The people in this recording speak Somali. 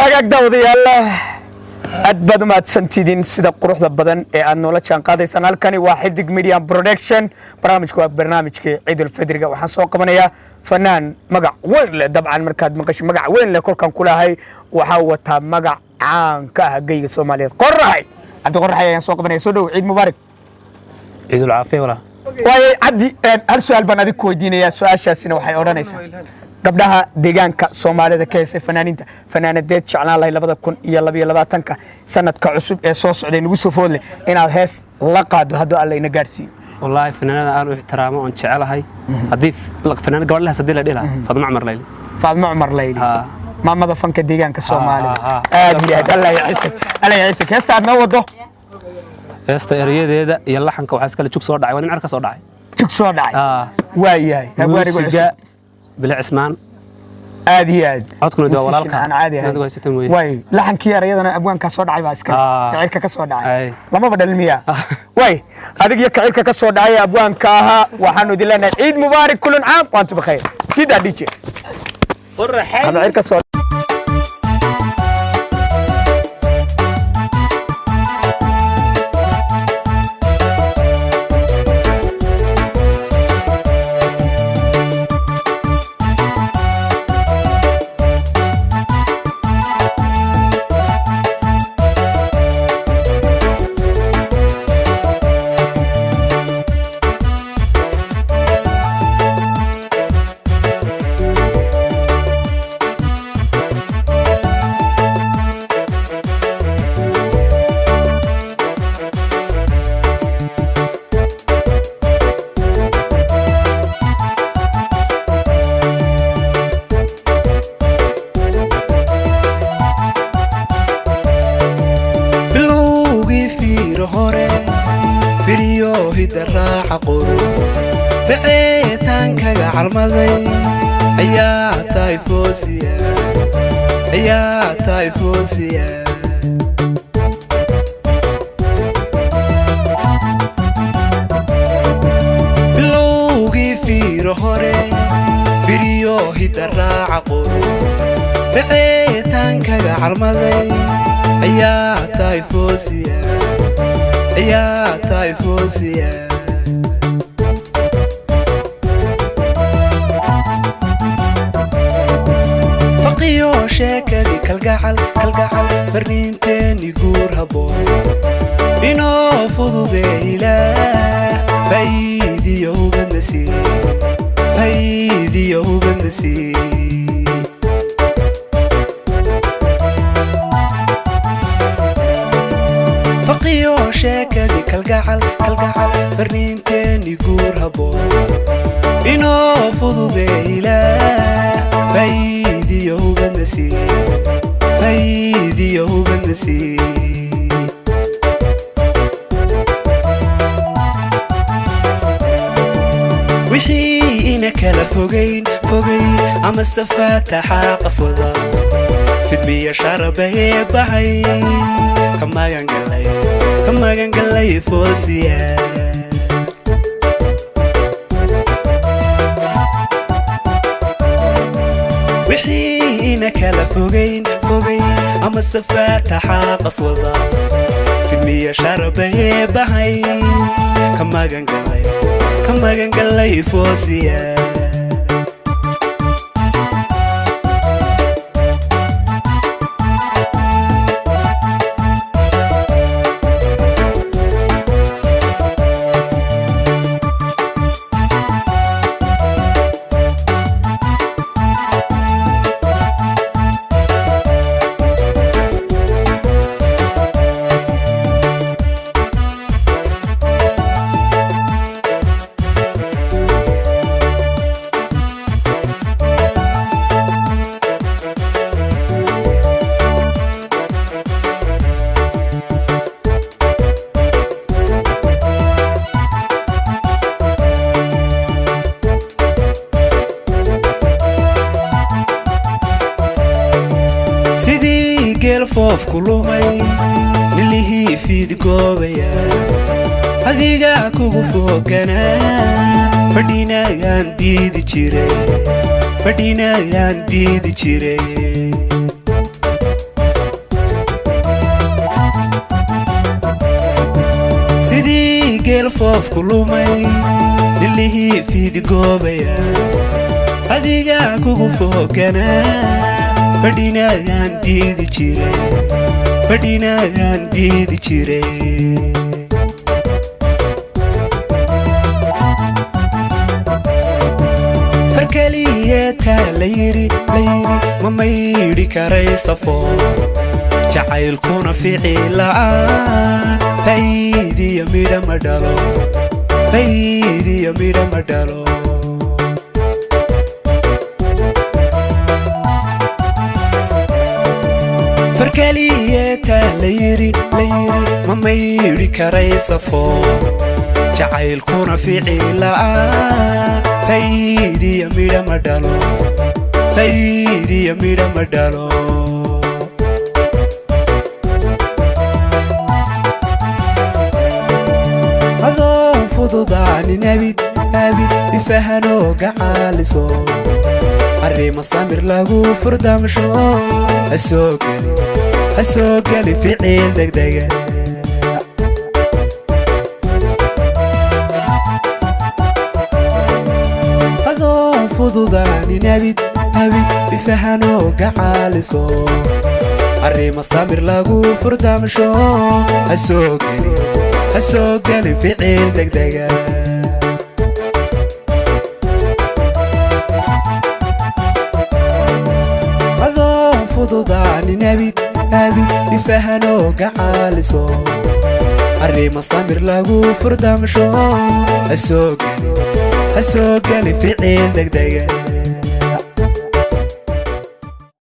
وهاجك داودي الله أدبد ما تسنتين سيدا قروح بدن أنو لا كان قاضي سنة كاني واحد دق ميديا برودكشن برنامج عيد الفطر وحن سوق منيا فنان مقع وين طبعا مركز مقش مقع وين لكل كان كلها هي وحاوتها مقع عام كهجي الصومالية قرحي عبد قرحي سوق منيا سودو عيد مبارك عيد العافية ولا واي عبدي هل سؤال بنادي كويديني يا سؤال شاسين وحي أورانيسا قبلها ديجانك سومالية كيس فنانة ديت شعلان الله لبضة كون يلا بيا لبضة سنة كعصب صوص عدين وسفول إن هالهس لقاد هذا الله ينقرسي والله فنانة أنا احترامه وأنت على هاي أضيف فنانة قبل لها سديلة ديلها فاطمة عمر ليلي ما ماذا فنك ديجانك سومالية الله يعيسك هسه نوضه هسه رياضة يلا حنك وحاسك اللي تشوك صور داعي وأنا نعرف صور داعي واي موسيقى بلا عثمان عادي عدكم دوا ولا أنا عادي واي لحن كيا رياضنا أبوان كسر داعي باسكت كعيرك كسر داعي لما بدل المياه واي هذيك يكعيرك كسر داعي أبوان كاها وحنو دلنا عيد مبارك كل عام وأنتم بخير سيدا ديجي هذا عيرك كسر bilowgii fiiro hore firiyo hidaraaca qoro ficitaankaga calmaday ayaa tahay foosiya faqiyo sheekadii kalgacal farriinteeni guur habboon inoo fududee ilaah faa'iidiyo ugadna sii faqiyo sheekadii kalgacal farriinteeni guur habboon inoo fududee ilaah faa'iidiyo ugadna sii wixii ina kala fogayn ama safaataxa qaswada fidmiya sharabahee bahay ka magangalay foosiya wixii ina kala fogayn ama safaataxa qaswada fidmiya sharabahee bahay ka magangalay foosiya الفوف كلومي نلهي في دقوبيا هذيقا كوكو فوقنا فردينا يانديد جيري فردينا يانديد جيري foofku lumay lilihii fiidgoobaya adiga kugu foganaa fadhinayaan diidi jiray farkaliyeetaa la yiri ma maydhi karaysa fool jacaylkuna ficila'aan faa'iidiyo midha ma dhalo farkaliyeetaa la yiri ma maydhi karaysa fool jacaylkuna ficila'aan faa'iidiyo midha ma dhalo adoo fududaanin abid ifahanooga caaliso arrima samir lagu furdamsho ha soo geli ficil degdega adoo fududaanin abid ifahanooga caaliso arrima samir lagu furdamsho ha soo geli ficil degdega adoo fududaanin abid ifahanooga caaliso arrima samir lagu furdamsho ha soo geli ficil degdega